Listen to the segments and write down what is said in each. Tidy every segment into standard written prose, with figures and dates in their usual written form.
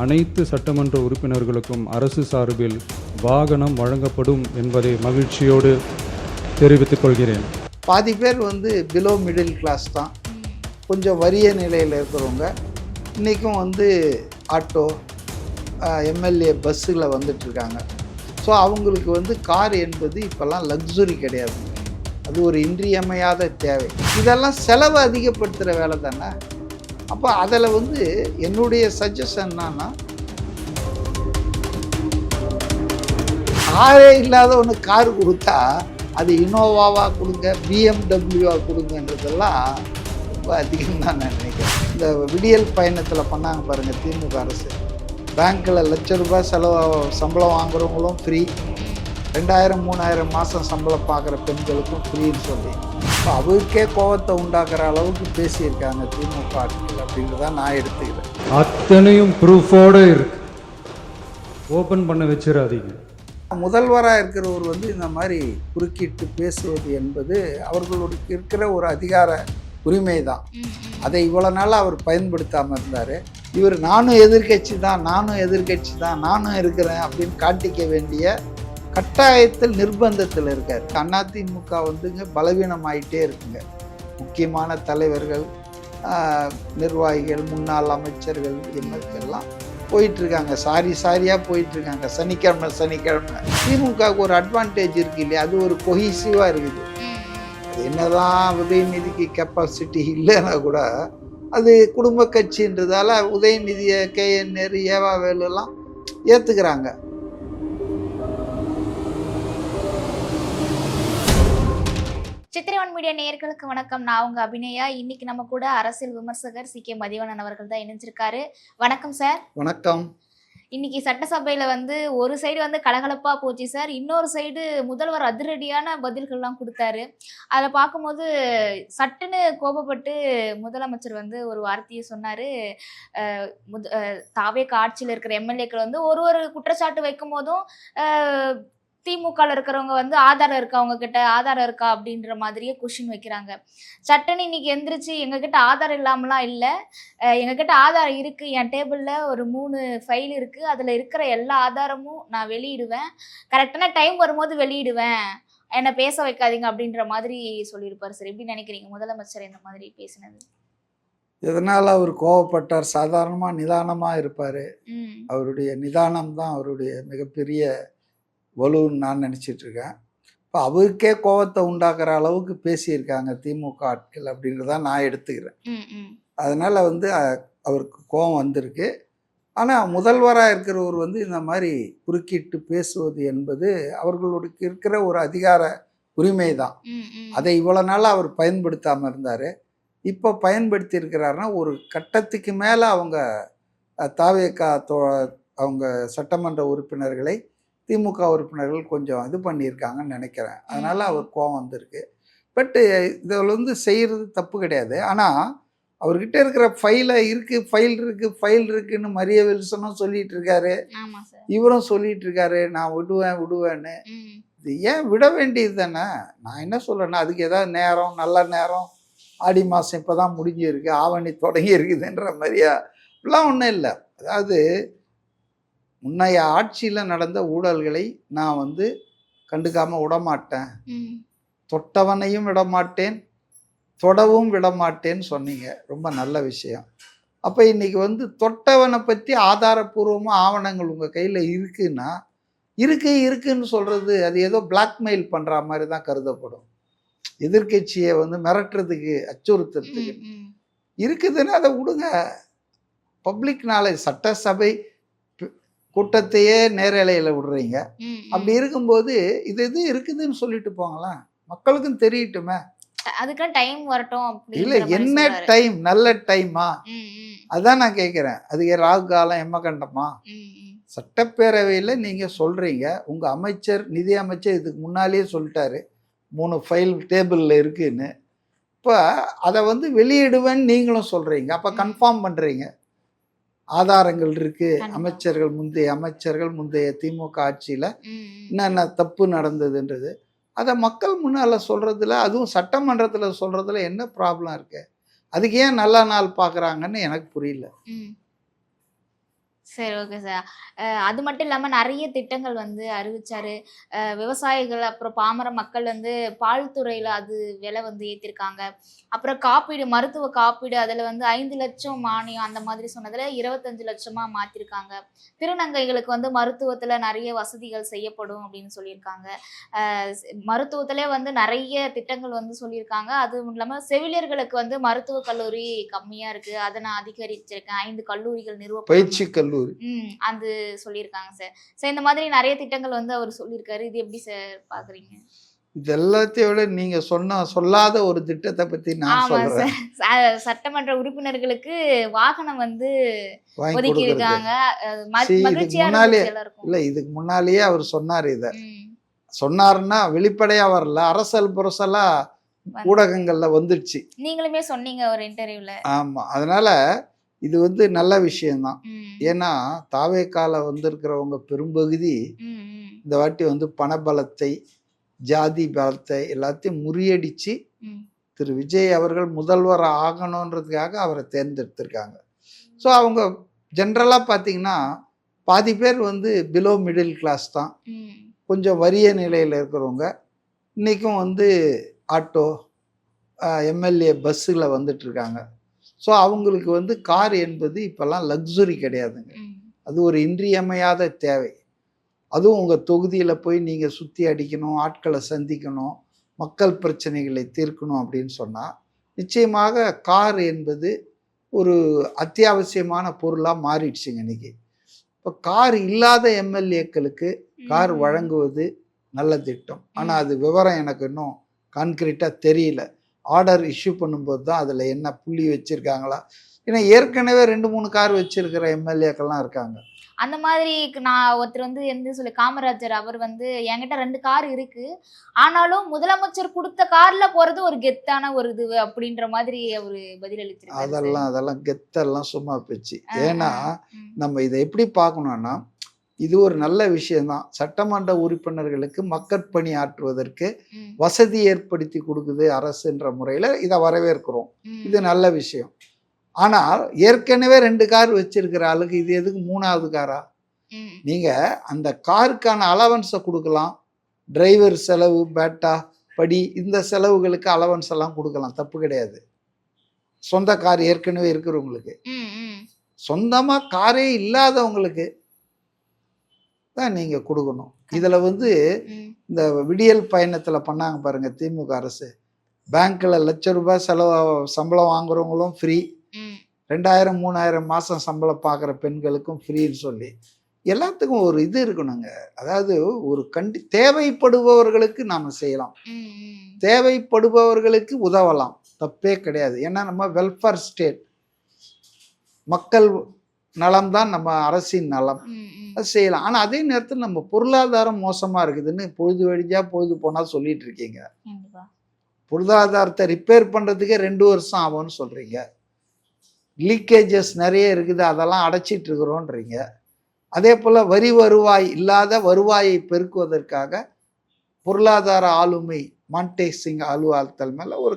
அனைத்து சட்டமன்ற உறுப்பினர்களுக்கும் அரசு சார்பில் வாகனம் வழங்கப்படும் என்பதை மகிழ்ச்சியோடு தெரிவித்துக் கொள்கிறேன். பாதி பேர் பிலோ மிடில் கிளாஸ் தான், கொஞ்சம் வறிய நிலையில் இருக்கிறவங்க. இன்றைக்கும் ஆட்டோ, எம்எல்ஏ பஸ்ஸில் வந்துட்டுருக்காங்க. ஸோ அவங்களுக்கு கார் என்பது இப்போல்லாம் லக்ஸுரி கிடையாது, அது ஒரு இன்றியமையாத தேவை. இதெல்லாம் செலவை அதிகப்படுத்துகிற வேலை தானே. அப்போ அதில் என்னுடைய சஜஷன் என்னன்னா, காரே இல்லாத ஒன்று கார் கொடுத்தா அது இனோவாவாக கொடுங்க, பிஎம்டபிள்யூவாக கொடுங்கன்றதெல்லாம் ரொம்ப அதிகம் தான் நான் நினைக்கிறேன். இந்த விடியல் பயணத்தில் பண்ணாங்க பாருங்கள் திமுக அரசு, பேங்க்கில் ₹1,00,000 சம்பளம் வாங்குறவங்களும் ஃப்ரீ, 2000-3000 மாதம் சம்பளம் பார்க்குற பெண்களுக்கும் ஃப்ரீன்னு சொல்லி இப்போ அவருக்கே கோபத்தை உண்டாக்குற அளவுக்கு பேசியிருக்காங்க திமுக ஆட்கள் அப்படின்றத நான் எடுத்துக்கிறேன். அத்தனையும் ப்ரூஃபோடு இருக்கு, ஓப்பன் பண்ண வச்சிடாதீங்க. முதல்வராக இருக்கிறவர் இந்த மாதிரி குறுக்கிட்டு பேசுவது என்பது அவர்களுக்கு இருக்கிற ஒரு அதிகார உரிமை தான். அதை இவ்வளோ நாள் அவர் பயன்படுத்தாமல் இருந்தார். இவர் நானும் எதிர்கட்சி தான், நானும் இருக்கிறேன் அப்படின்னு காட்டிக்க வேண்டிய கட்டாயத்தில், நிர்பந்தத்தில் இருக்கார். அதிமுக பலவீனமாயிட்டே இருக்குங்க. முக்கியமான தலைவர்கள், நிர்வாகிகள், முன்னாள் அமைச்சர்கள், எல்லாம் போயிட்டுருக்காங்க, சாரியாக போயிட்டுருக்காங்க, சனிக்கிழமை. திமுகவுக்கு ஒரு அட்வான்டேஜ் இருக்குது இல்லையா, அது ஒரு கொஹீசிவாக இருக்குது. என்னதான் உதயநிதிக்கு கெப்பாசிட்டி இல்லைன்னா கூட அது குடும்ப கட்சின்றதால உதயநிதியை KN நேரு, ஏவா வேலுலாம் ஏற்றுக்கிறாங்க. சித்திரை மீடியா நேயர்களுக்கு வணக்கம். நான் உங்க அபிநயா. இன்னைக்கு நம்ம கூட அரசியல் விமர்சகர் CK மதிவணன் அவர்கள் தான் இணைஞ்சிருக்காரு. வணக்கம் சார். வணக்கம். இன்னைக்கு சட்டசபையில ஒரு சைடு கலகலப்பா போச்சு சார், இன்னொரு சைடு முதல்வர் அதிரடியான பதில்கள்லாம் கொடுத்தாரு. அதை பார்க்கும்போது சட்டுன்னு கோபப்பட்டு முதலமைச்சர் ஒரு வார்த்தையை சொன்னாரு. தாவேக ஆட்சியில் இருக்கிற எம்எல்ஏக்கள் ஒரு குற்றச்சாட்டு வைக்கும் போதும் திமுகவில் இருக்கிறவங்க ஆதாரம் இருக்கா, அவங்க கிட்ட ஆதாரம் இருக்கா அப்படின்ற மாதிரியே கொஷின் வைக்கிறாங்க. சட்டன்னு இன்னைக்கு எந்திரிச்சு எங்ககிட்ட ஆதாரம் இல்லாமலாம் இல்லை, எங்ககிட்ட ஆதாரம் இருக்கு, என் டேபிள்ல ஒரு 3 ஃபைல் இருக்கு, அதுல இருக்கிற எல்லா ஆதாரமும் நான் வெளியிடுவேன், கரெக்டான டைம் வரும்போது வெளியிடுவேன், என்னை பேச வைக்காதீங்க அப்படின்ற மாதிரி சொல்லியிருப்பாரு சார். எப்படி நினைக்கிறீங்க முதலமைச்சர் இந்த மாதிரி பேசினது? எதனால் அவர் கோவப்பட்டார்? சாதாரணமாக நிதானமாக இருப்பார். அவருடைய நிதானம் தான் அவருடைய மிகப்பெரிய வலுன்னு நான் நினச்சிட்ருக்கேன். இப்போ அவருக்கே கோபத்தை உண்டாக்குற அளவுக்கு பேசியிருக்காங்க திமுக ஆட்கள் அப்படின்றதான் நான் எடுத்துக்கிறேன். அதனால் அவருக்கு கோபம் வந்திருக்கு. ஆனால் முதல்வராக இருக்கிறவர் இந்த மாதிரி குறுக்கிட்டு பேசுவது என்பது அவர்களுக்கு இருக்கிற ஒரு அதிகார உரிமை தான். அதை இவ்வளோ நாள் அவர் பயன்படுத்தாமல் இருந்தார். இப்போ பயன்படுத்தி இருக்கிறாருன்னா ஒரு கட்டத்துக்கு மேலே அவங்க தாவேகா அவங்க சட்டமன்ற உறுப்பினர்களை திமுக உறுப்பினர்கள் கொஞ்சம் இது பண்ணியிருக்காங்கன்னு நினைக்கிறேன். அதனால் அவர் கோபம் வந்திருக்கு. பட்டு இதில் செய்கிறது தப்பு கிடையாது. ஆனால் அவர்கிட்ட இருக்கிற ஃபைல் இருக்குன்னு மரிய வில்சனும் சொல்லிட்டு இருக்காரு, இவரும் சொல்லிட்டு இருக்காரு நான் விடுவேன்னு. இது ஏன் விட வேண்டியது தானே? நான் என்ன சொல்கிறேன்னா, அதுக்கு ஏதாவது நேரம், நல்ல நேரம், ஆடி மாதம் இப்போ தான் முடிஞ்சிருக்கு, ஆவணி தொடங்கி இருக்குதுன்ற மாதிரியா? இப்படிலாம் ஒன்றும் இல்லை. அதாவது முன்னைய ஆட்சியில் நடந்த ஊழல்களை நான் கண்டுக்காமல் விடமாட்டேன், தொட்டவனையும் விடமாட்டேன், தொடவும் விடமாட்டேன்னு சொன்னீங்க. ரொம்ப நல்ல விஷயம். அப்போ இன்றைக்கி தொட்டவனை பற்றி ஆதாரபூர்வமாக ஆவணங்கள் உங்கள் கையில் இருக்குன்னா, இருக்குன்னு சொல்கிறது அது ஏதோ பிளாக்மெயில் பண்ணுற மாதிரி தான் கருதப்படும். எதிர்கட்சியை மிரட்டுறதுக்கு, அச்சுறுத்துறதுக்கு. இருக்குதுன்னு அதை விடுங்க. பப்ளிக் நாலேஜ், சட்டசபை கூட்டத்தையே நேரலையில் விடுறீங்க. அப்படி இருக்கும்போது இது இருக்குதுன்னு சொல்லிட்டு போங்களேன், மக்களுக்கும் தெரியட்டுமே. அதுக்கு டைம் வரட்டும். இல்லை, என்ன டைம்? நல்ல டைமா? அதான் நான் கேட்குறேன். அதுக்கு ராகு காலம், எம்மகண்டமா? சட்டப்பேரவையில் நீங்கள் சொல்கிறீங்க, உங்கள் அமைச்சர், நிதி அமைச்சர் இதுக்கு முன்னாலேயே சொல்லிட்டாரு 3 ஃபைல் டேபிளில் இருக்குன்னு. இப்போ அதை வெளியிடுவேன்னு நீங்களும் சொல்கிறீங்க. அப்போ கன்ஃபார்ம் பண்ணுறீங்க ஆதாரங்கள் இருக்கு. அமைச்சர்கள், முந்தைய திமுக ஆட்சியில் என்னென்ன தப்பு நடந்ததுன்றது அதை மக்கள் முன்னால் சொல்கிறதுல, அதுவும் சட்டமன்றத்தில் சொல்கிறதுல என்ன ப்ராப்ளம் இருக்கு? அதுக்கு ஏன் நல்ல நாள் பார்க்குறாங்கன்னு எனக்கு புரியல. சரி, ஓகே சார். அது மட்டும் இல்லாம நெறைய திட்டங்கள் வந்து அறிவிச்சாரு. விவசாயிகள், அப்புறம் பாமர மக்கள் வந்து பால் துறையில அது விலை வந்து ஏத்திருக்காங்க. அப்புறம் காப்பீடு, மருத்துவ காப்பீடு அதுல வந்து 5,00,000 மானியம் அந்த மாதிரி சொன்னதுல 25,00,000 மாத்திருக்காங்க. திருநங்கைகளுக்கு வந்து மருத்துவத்துல நெறைய வசதிகள் செய்யப்படும் அப்படின்னு சொல்லியிருக்காங்க. மருத்துவத்திலே வந்து நெறைய திட்டங்கள் வந்து சொல்லியிருக்காங்க. அதுவும் இல்லாம செவிலியர்களுக்கு வந்து மருத்துவக் கல்லூரி கம்மியா இருக்கு. அத நான் அதிகரிச்சிருக்கேன். 5 கல்லூரிகள் நிறுவப்படும். பயிற்சி கல்லூரி. அது சொல்லியிருக்காங்க சார். சார் இந்த மாதிரி நெறைய திட்டங்கள் வந்து அவர் சொல்லியிருக்காரு. இது எப்படி சார் பார்க்குறீங்க? இது எல்லாத்தையும் விட நீங்க சொல்லாத ஒரு திட்டத்தை பத்தி நான் ஆமா சொல்றேன். சார். சட்டமன்ற உறுப்பினர்களுக்கு வாகனம் வந்து வாங்கி ஒதுக்கி கொடுக்கறது. இருக்காங்க. இதுக்கு மகிழ்ச்சியா முன்னாலே இருந்துச்சு எல்லாருக்கும். இல்ல இதுக்கு முன்னாலேயே அவர் சொன்னார். இத ம். சொன்னாருன்னா வெளிப்படையா வரல, அரசல் புரசலா ஊடகங்கள்ல வந்துடுச்சு. நீங்களுமே சொன்னீங்க ஒரு இன்டர்வியூல. ஆமா, அதனால இது வந்து நல்ல விஷயம்தான். ம். ஏன்னா தாவேக்கால வந்திருக்கிறவங்க பெரும்பகுதி ம், ம், இந்த வாட்டி வந்து பணபலத்தை, ஜாதி பலத்தை எல்லாத்தையும் முறியடிச்சு ம். திரு விஜய் அவர்கள் முதல்வர் ஆகணுன்றதுக்காக அவரை தேர்ந்தெடுத்திருக்காங்க. ஸோ அவங்க ஜென்ரலாக பார்த்தீங்கன்னா பாதி பேர் வந்து பிலோ மிடில் கிளாஸ் தான், ம். கொஞ்சம் வறிய நிலையில் இருக்கிறவங்க. இன்றைக்கும் வந்து ஆட்டோ, எம்எல்ஏ பஸ்ஸில் வந்துட்டுருக்காங்க. ஸோ அவங்களுக்கு வந்து கார் என்பது இப்போல்லாம் லக்ஸுரி கிடையாதுங்க, ம். அது ஒரு இன்றியமையாத தேவை. அதுவும் உங்கள் தொகுதியில் போய் நீங்கள் சுற்றி அடிக்கணும், ஆட்களை சந்திக்கணும், மக்கள் பிரச்சனைகளை தீர்க்கணும் அப்படின்னு சொன்னால் நிச்சயமாக கார் என்பது ஒரு அத்தியாவசியமான பொருளாக மாறிடுச்சுங்க இன்னைக்கு. இப்போ கார் இல்லாத எம்எல்ஏக்களுக்கு கார் வழங்குவது நல்ல திட்டம். ஆனால் அது விவரம் எனக்கு இன்னும் கான்கிரீட்டாக தெரியல. ஆர்டர் இஷ்யூ பண்ணும்போது தான் அதில் என்ன புள்ளி வச்சுருக்காங்களா. ஏன்னா ஏற்கனவே 2-3 கார் வச்சுருக்கிற எம்எல்ஏக்கள்லாம் இருக்காங்க. அந்த மாதிரி நான் ஒருத்தர் வந்து என்ன சொல்லி காமராஜர் அவர் வந்து என்கிட்ட 2 கார் இருக்கு. ஆனாலும் முதலமைச்சர் குடுத்த கார்ல போறது ஒரு கெத்தான ஒரு இது அப்படின்ற மாதிரி அவரு பதில் அளிச்சிருக்காரு சார். அதெல்லாம் கெத்தெல்லாம் சும்மா போச்சு. ஆ, ஏன்னா ஆ. ம். நம்ம இதை எப்படி பார்க்கணும்னா, இது ஒரு நல்ல விஷயம்தான். சட்டமன்ற உறுப்பினர்களுக்கு மக்கட்பணி ஆற்றுவதற்கு ம். வசதி ஏற்படுத்தி கொடுக்குது அரசுன்ற முறையில் இதை வரவேற்கிறோம். ம். இது நல்ல விஷயம். ஆனால் ஏற்கனவே 2 கார் வச்சிருக்கிற ஆளுக்கு இது எதுக்கு 3வது காரா? ம். நீங்கள் அந்த காருக்கான அலவன்ஸை கொடுக்கலாம். டிரைவர் செலவு, பேட்டா, படி, இந்த செலவுகளுக்கு அலவன்ஸ் எல்லாம் கொடுக்கலாம், தப்பு கிடையாது. சொந்த கார் ஏற்கனவே இருக்கிறவங்களுக்கு. ம். ம். சொந்தமாக காரே இல்லாதவங்களுக்கு தான் நீங்கள் கொடுக்கணும். இதில் வந்து ம். இந்த விடியல் பயணத்தில் பண்ணாங்க பாருங்கள் திமுக அரசு. பேங்க்கில் ₹1,00,000 சம்பளம் வாங்குறவங்களும் ஃப்ரீ, ம். 2000-3000 மாதம் சம்பளம் பார்க்குற பெண்களுக்கும் ஃப்ரீன்னு சொல்லி எல்லாத்துக்கும் ஒரு இது இருக்கணுங்க. அதாவது ஒரு தேவைப்படுபவர்களுக்கு நாம் செய்யலாம், ம். ம். தேவைப்படுபவர்களுக்கு உதவலாம், தப்பே கிடையாது. ஏன்னா நம்ம வெல்ஃபேர் ஸ்டேட், மக்கள் நலம்தான் நம்ம அரசின் நலம், ம். ம். அது செய்யலாம். ஆனால் அதே நேரத்தில் நம்ம பொருளாதாரம் மோசமாக இருக்குதுன்னு பொழுது வழியாக பொழுது போனால் சொல்லிட்டு இருக்கீங்க. கண்டிப்பா. பொருளாதாரத்தை ரிப்பேர் பண்ணுறதுக்கே 2 வருஷம் ஆகும்னு சொல்கிறீங்க. லீக்கேஜஸ் நிறைய இருக்குது, அதெல்லாம் அடைச்சிட்டு இருக்கிறோன்றீங்க. அதே போல் வருவாய் இல்லாத வருவாயை பெருக்குவதற்காக பொருளாதார ஆளுமை மான்டேக் சிங் அலுவலகத்தில் மேலே ஒரு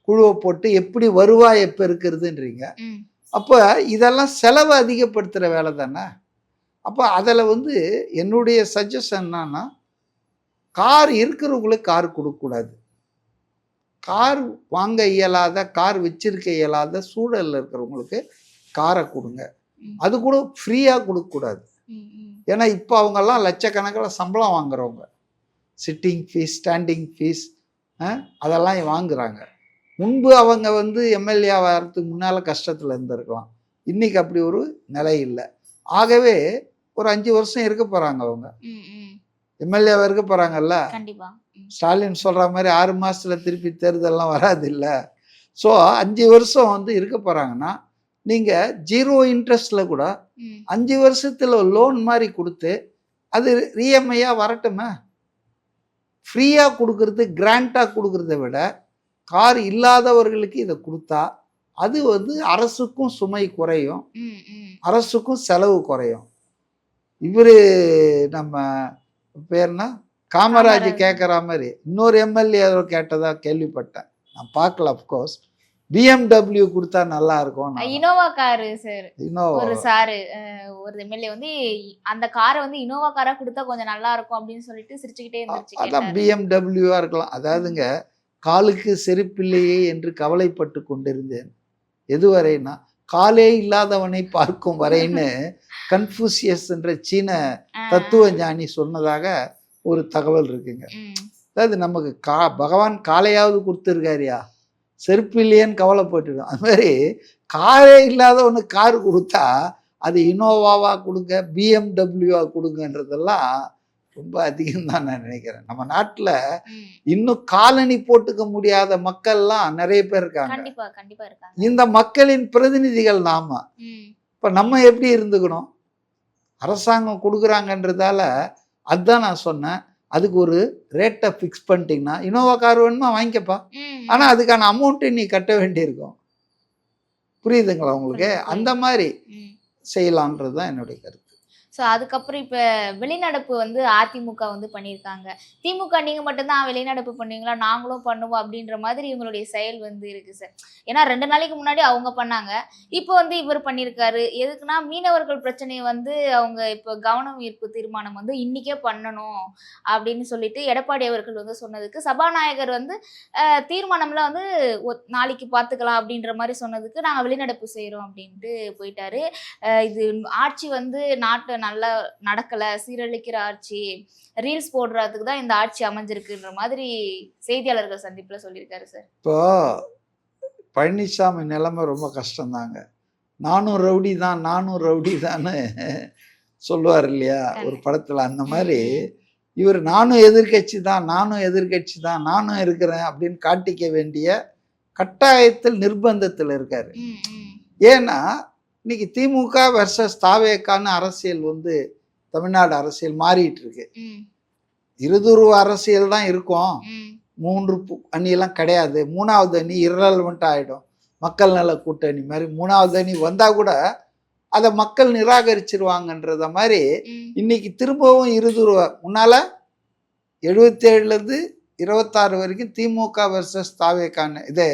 குழுவை போட்டு எப்படி வருவாயை பெருக்கிறதுன்றீங்க. ம். அப்போ இதெல்லாம் செலவை அதிகப்படுத்துகிற வேலை தானே. அப்போ அதில் வந்து என்னுடைய சஜஷன் என்னன்னா, கார் இருக்கிறவங்களுக்கு கார் கொடுக்கக்கூடாது. கார் வாங்க இயலாத, கார் வச்சிருக்க இயலாத சூழலில் இருக்கிறவங்களுக்கு காரை கொடுங்க. ம். அது கூட ஃப்ரீயாக கொடுக்கக்கூடாது. ம். ம். ஏன்னா இப்போ அவங்கெல்லாம் லட்சக்கணக்கில் சம்பளம் வாங்குறவங்க, சிட்டிங் ஃபீஸ், ஸ்டாண்டிங் ஃபீஸ் அதெல்லாம் வாங்குறாங்க. முன்பு அவங்க வந்து எம்எல்ஏ ஆகிறதுக்கு முன்னால் கஷ்டத்தில் இருந்திருக்கலாம், இன்றைக்கி அப்படி ஒரு நிலை இல்லை. ஆகவே ஒரு 5 வருஷம் இருக்க போகிறாங்க அவங்க. ம். ம். எம்எல்ஏவாக இருக்க போகிறாங்கல்ல. கண்டிப்பா. ம். ஸ்டாலின் சொல்கிற மாதிரி 6 மாதத்தில் திருப்பி தேர்தல்லாம் வராது இல்லை. ஸோ 5 வருஷம் வந்து இருக்க போகிறாங்கன்னா நீங்கள் 0 இன்ட்ரெஸ்ட்டில் கூட ம். 5 வருஷத்தில் லோன் மாதிரி கொடுத்து அது இஎம்ஐயாக வரட்டுமே. ஃப்ரீயாக கொடுக்கறது, கிராண்டாக கொடுக்கறத விட கார் இல்லாதவர்களுக்கு இதை கொடுத்தா அது வந்து அரசுக்கும் சுமை குறையும், ம். ம். அரசுக்கும் செலவு குறையும். இவர் நம்ம பேர்னா காமராஜ் கேட்குற மாதிரி இன்னொரு எம்எல்ஏ கேட்டதாக கேள்விப்பட்டேன், நான் பார்க்கல அஃப்கோர்ஸ். BMW கொடுத்தா நல்லா இருக்கும். இனோவா காரு சார், இன்னும் ஒரு சாரு ஒரு எம்எல்ஏ வந்து அந்த காரை வந்து இனோவா காரா கொடுத்தா கொஞ்சம் நல்லா இருக்கும் அப்படின்னு சொல்லிட்டு சிரிச்சுக்கிட்டே இருந்துச்சு அதான் கேட்டாரு. BMW-வா இருக்கலாம். அதாவதுங்க, காலுக்கு செருப்பில்லையே என்று கவலைப்பட்டு கொண்டிருந்தேன். எதுவரைனா காலே இல்லாதவனை பார்க்கும் வரைன்னு கன்ஃபூசியஸ் என்ற சீன தத்துவ ஞானி சொன்னதாக ஒரு தகவல் இருக்குங்க. அதாவது நமக்கு பகவான் காலையாவது கொடுத்துருக்காரியா, செருப்பு இல்லையேன்னு கவலைப்பட்டுடும். அது மாதிரி காரே இல்லாதவனுக்கு கார் கொடுத்தா அது இனோவாவா கொடுங்க, BMW-வா கொடுங்கன்றதெல்லாம் ரொம்ப அதிகம் தான் நான் நினைக்கிறேன். நம்ம நாட்டில் இன்னும் காலனி போட்டுக்க முடியாத மக்கள்லாம் நிறைய பேர் இருக்காங்க. கண்டிப்பா கண்டிப்பா இருக்காங்க. இந்த மக்களின் பிரதிநிதிகள் நாம. இப்ப நம்ம எப்படி இருந்துக்கணும்? அரசாங்கம் கொடுக்குறாங்கன்றதால அதுதான் நான் சொன்னேன், அதுக்கு ஒரு ரேட்டை ஃபிக்ஸ் பண்ணிட்டீங்கன்னா, இனோவா கார் வேணுமா வாங்கிக்கப்பா, ஆனா அதுக்கான அமௌண்ட்டை நீ கட்ட வேண்டியிருக்கும். புரியுதுங்களா உங்களுக்கு? அந்த மாதிரி செய்யலான்றது தான் என்னுடைய கருத்து. ஸோ அதுக்கப்புறம் இப்போ வெளிநடப்பு வந்து அதிமுக வந்து பண்ணியிருக்காங்க. திமுக நீங்கள் மட்டும்தான் வெளிநடப்பு பண்ணுவீங்களா, நாங்களும் பண்ணுவோம் அப்படின்ற மாதிரி இவங்களுடைய செயல் வந்து இருக்குது சார். ஏன்னா 2 நாளைக்கு முன்னாடி அவங்க பண்ணாங்க, இப்போ வந்து இவர் பண்ணியிருக்காரு. எதுக்குன்னா மீனவர்கள் பிரச்சனையை வந்து அவங்க இப்போ கவனம் ஈர்ப்பு தீர்மானம் வந்து இன்றைக்கே பண்ணணும் அப்படின்னு சொல்லிட்டு எடப்பாடி அவர்கள் வந்து சொன்னதுக்கு சபாநாயகர் வந்து தீர்மானம்லாம் வந்து நாளைக்கு பார்த்துக்கலாம் அப்படின்ற மாதிரி சொன்னதுக்கு நாங்கள் வெளிநடப்பு செய்கிறோம் அப்படின்ட்டு போயிட்டாரு. இது ஆட்சி வந்து நாட்டை நல்லா நடக்கல, சீரழிக்கிற ஆட்சி, ரீல்ஸ் போடுறதுக்கு தான் இந்த ஆட்சி அமைஞ்சிருக்குன்ற மாதிரி செய்தியாளர்கள் சந்திப்புல சொல்லியிருக்காரு சார். இப்போ பழனிசாமி நிலைமை ரொம்ப கஷ்டம்தாங்க. நானும் ரவுடி தான்னு சொல்லுவார் இல்லையா ஒரு படத்துல, அந்த மாதிரி இவர் நானும் எதிர்கட்சி தான் நானும் இருக்கிறேன் அப்படின்னு காட்டிக்க வேண்டிய கட்டாயத்தில் நிர்பந்தத்தில் இருக்காரு. ஏன்னா இன்னைக்கு திமுக வெர்சஸ் தாவேக்கான அரசியல் வந்து தமிழ்நாடு அரசியல் மாறிட்டு இருக்கு. இருதுருவ அரசியல் தான் இருக்கும், 3 அணியெல்லாம் கிடையாது. 3வது அணி இரலவெண்ட் ஆகிடும். மக்கள் நல கூட்டணி மாதிரி 3வது அணி வந்தா கூட அதை மக்கள் நிராகரிச்சிருவாங்கன்றத மாதிரி இன்னைக்கு திரும்பவும் இருதுருவ. முன்னால 77லேருந்து 26 வரைக்கும் திமுக வெர்சஸ் தாவேக்கான்னு இது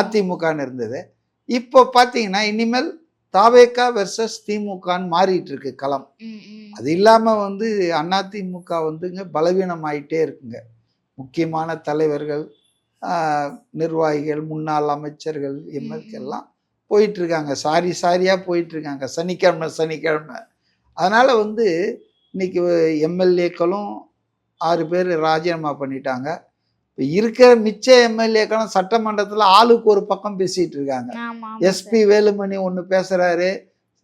அதிமுகன்னு இருந்தது. இப்போ பார்த்தீங்கன்னா இனிமேல் தாவேக்கா வெர்சஸ் திமுகன்னு மாறிட்டு இருக்கு களம். அது இல்லாமல் வந்து அதிமுக வந்துங்க பலவீனம் ஆயிட்டே இருக்குங்க. முக்கியமான தலைவர்கள், நிர்வாகிகள், முன்னாள் அமைச்சர்கள், எம்எல்ஏ எல்லாம் போயிட்டு இருக்காங்க, சாரியாக போயிட்டு இருக்காங்க சனிக்கிழமை. அதனால வந்து இன்னைக்கு எம்எல்ஏக்களும் 6 பேர் ராஜினாமா பண்ணிட்டாங்க. இப்போ இருக்கிற மிச்ச எம்எல்ஏக்களும் சட்டமன்றத்தில் ஆளுக்கு ஒரு பக்கம் பேசிட்டு இருக்காங்க. எஸ்பி வேலுமணி ஒன்று பேசுறாரு,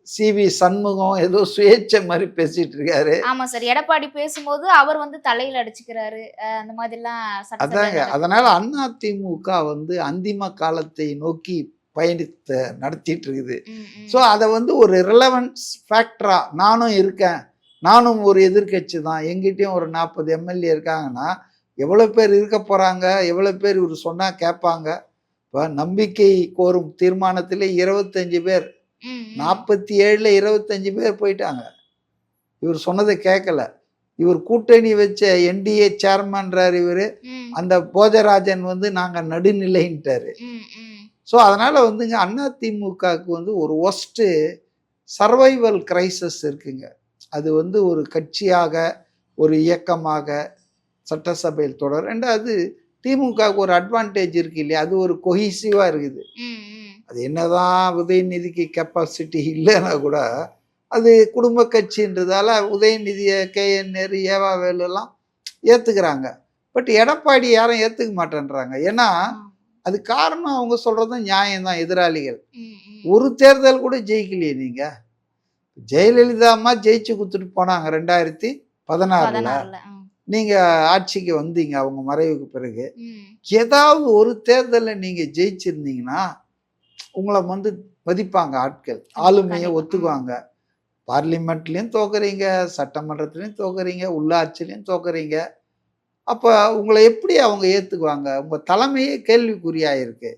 சிவி சண்முகம் ஏதோ சுயேட்சை மாதிரி பேசிட்டு இருக்காரு. ஆமா சார், எடப்பாடி பேசும்போது அவர் வந்து தலையில அடிச்சுக்கிறாரு, அந்த மாதிரிலாம். அதாங்க, அதனால அதிமுக வந்து அந்திம காலத்தை நோக்கி பயணித்த நடத்திட்டு இருக்குது. ஸோ அதை வந்து ஒரு ரிலவன்ஸ் ஃபேக்டரா நானும் இருக்கேன், நானும் ஒரு எதிர்கட்சி தான், எங்கிட்டையும் ஒரு 40 எம்எல்ஏ இருக்காங்கன்னா எவ்வளோ பேர் இருக்க போகிறாங்க, எவ்வளோ பேர் இவர் சொன்னால் கேட்பாங்க. இப்போ நம்பிக்கை கோரும் தீர்மானத்தில் 25 பேர், 47ல் 25 பேர் போயிட்டாங்க. இவர் சொன்னதை கேட்கல. இவர் கூட்டணி வச்ச என்டிஏ சேர்மன்றார் இவர், அந்த போஜராஜன் வந்து நாங்கள் நடுநிலைன்ட்டாரு. ஸோ அதனால் வந்துங்க அதிமுகவுக்கு வந்து ஒரு ஒஸ்ட்டு சர்வைவல் கிரைசஸ் இருக்குங்க. அது வந்து ஒரு கட்சியாக, ஒரு இயக்கமாக சட்டசபையில் தொடர். ரெண்டாவது திமுகவுக்கு ஒரு அட்வான்டேஜ் இருக்கு இல்லையா, அது ஒரு கொஹிசிவா இருக்குது. அது என்னதான் உதயநிதிக்கு கெப்பாசிட்டி இல்லைன்னா கூட அது குடும்ப கட்சின்றதால உதயநிதியை, KN நேரு, ஏவா வேலு எல்லாம் ஏத்துக்கிறாங்க. பட் எடப்பாடி யாரும் ஏத்துக்க மாட்டேன்றாங்க. ஏன்னா அது காரணம் அவங்க சொல்றதும் நியாயம்தான். எதிராளிகள் ஒரு தேர்தல் கூட ஜெயிக்கலையே. நீங்க ஜெயலலிதா அம்மா ஜெயிச்சு கொடுத்துட்டு போனாங்க 2016. நீங்க ஆட்சிக்கு வந்தீங்க அவங்க மறைவுக்கு பிறகு. ஏதாவது ஒரு தேர்தலில் நீங்க ஜெயிச்சிருந்தீங்கன்னா உங்களை வந்து மதிப்பாங்க ஆட்கள், ஆளுமையை ஒத்துக்குவாங்க. பார்லிமெண்ட்லயும் தோக்குறீங்க, சட்டமன்றத்திலையும் தோக்குறீங்க, உள்ளாட்சிலையும் தோக்குறீங்க. அப்ப உங்களை எப்படி அவங்க ஏத்துக்குவாங்க? உங்க தலைமையே கேள்விக்குறியாயிருக்கு.